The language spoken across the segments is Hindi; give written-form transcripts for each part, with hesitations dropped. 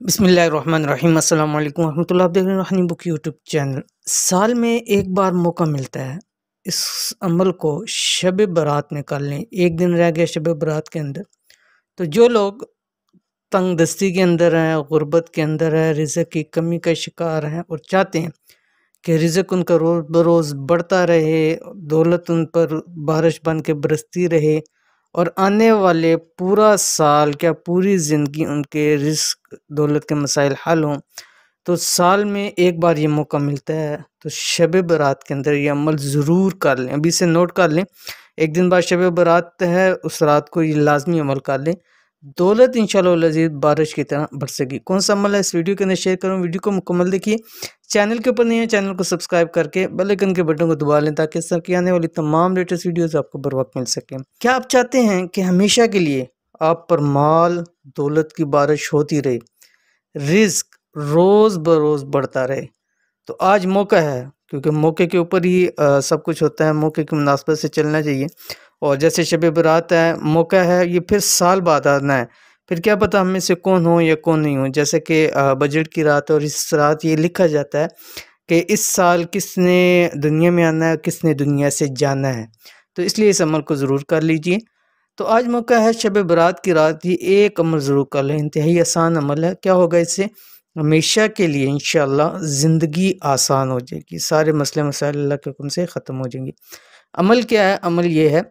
बिस्मिल्लाहिर्रहमानिर्रहीम अस्सलाम वालेकुम रहमतुल्लाह। आप देख रहे हैं रूहानी बुक यूट्यूब चैनल। साल में एक बार मौका मिलता है, इस अमल को शब बारात में कर लें। एक दिन रह गया शब बारात के अंदर, तो जो लोग तंग दस्ती के अंदर हैं, गुर्बत के अंदर है, रिज़्क़ की कमी का शिकार हैं और चाहते हैं कि रिज़्क़ उनका रोज़ बरोज़ बढ़ता रहे, दौलत उन पर बारिश बन के बरसती रहे और आने वाले पूरा साल क्या पूरी ज़िंदगी उनके रिज़्क़ दौलत के मसाइल हल हों, तो साल में एक बार ये मौका मिलता है। तो शब बारात के अंदर ये अमल ज़रूर कर लें। अभी से नोट कर लें, एक दिन बाद शब बारात है, उस रात को ये लाजमी अमल कर लें। दौलत इंशाअल्लाह अज़ीज़ बारिश की तरह बरसेगी। कौन सा अमल है इस वीडियो के अंदर शेयर करूँ। वीडियो को मुकम्मल देखिए। चैनल के ऊपर नहीं है, चैनल को सब्सक्राइब करके बेल आइकन के बटन को दबा लें ताकि इस तरह की आने वाली तमाम लेटेस्ट वीडियोस आपको बर वक्त मिल सकें। क्या आप चाहते हैं कि हमेशा के लिए आप पर माल दौलत की बारिश होती रहे, रिज़्क रोज़ बरोज़ बढ़ता रहे? तो आज मौका है, क्योंकि मौके के ऊपर ही सब कुछ होता है। मौके की मुनासबत से चलना चाहिए। और जैसे शब बारात है, मौका है, ये फिर साल बाद आना है। फिर क्या पता हम में से कौन हो या कौन नहीं हो। जैसे कि बजट की रात और इस रात ये लिखा जाता है कि इस साल किसने दुनिया में आना है, किसने दुनिया से जाना है। तो इसलिए इस अमल को ज़रूर कर लीजिए। तो आज मौका है शब बारात की रात, ये एक अमल ज़रूर कर लें। इंतहाई आसान अमल है। क्या होगा इससे? हमेशा के लिए इंशाअल्लाह ज़िंदगी आसान हो जाएगी, सारे मसले मसाइल अल्लाह के हुक्म से ख़त्म हो जाएंगे। अमल क्या है? अमल ये है,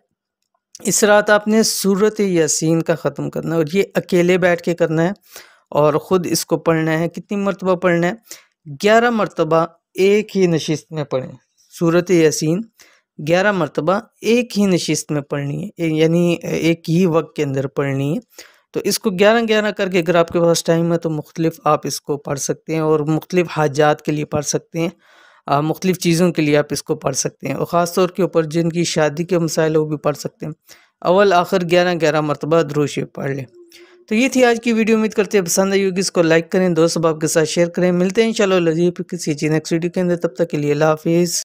इस रात आपने सूरत यासीन का ख़त्म करना है और ये अकेले बैठ के करना है और ख़ुद इसको पढ़ना है। कितनी मरतबा पढ़ना है? 11 मरतबा एक ही नशिस्त में पढ़ें। सूरत यासीन 11 मरतबा एक ही नशिस्त में पढ़नी है, यानी एक ही वक्त के अंदर पढ़नी है। तो इसको 11-11 करके अगर आपके पास टाइम है तो मुख्तलिफ आप इसको पढ़ सकते हैं और मुख्तलिफ हाजात के लिए पढ़ सकते हैं। मुख्तलिफ चीज़ों के लिए आप इसको पढ़ सकते हैं और ख़ास तौर के ऊपर जिनकी शादी के मसाइल है वो भी पढ़ सकते हैं। अव्वल आखिर 11-11 मरतबा दुरूद शरीफ पढ़ लें। तो ये थी आज की वीडियो। उम्मीद करते हैं पसंद आई होगी। इसको लाइक करें, दोस्त अहबाब के साथ शेयर करें। मिलते हैं इंशाअल्लाह किसी नेक्स्ट वीडियो के अंदर। तब तक के लिए अल्लाह हाफिज़।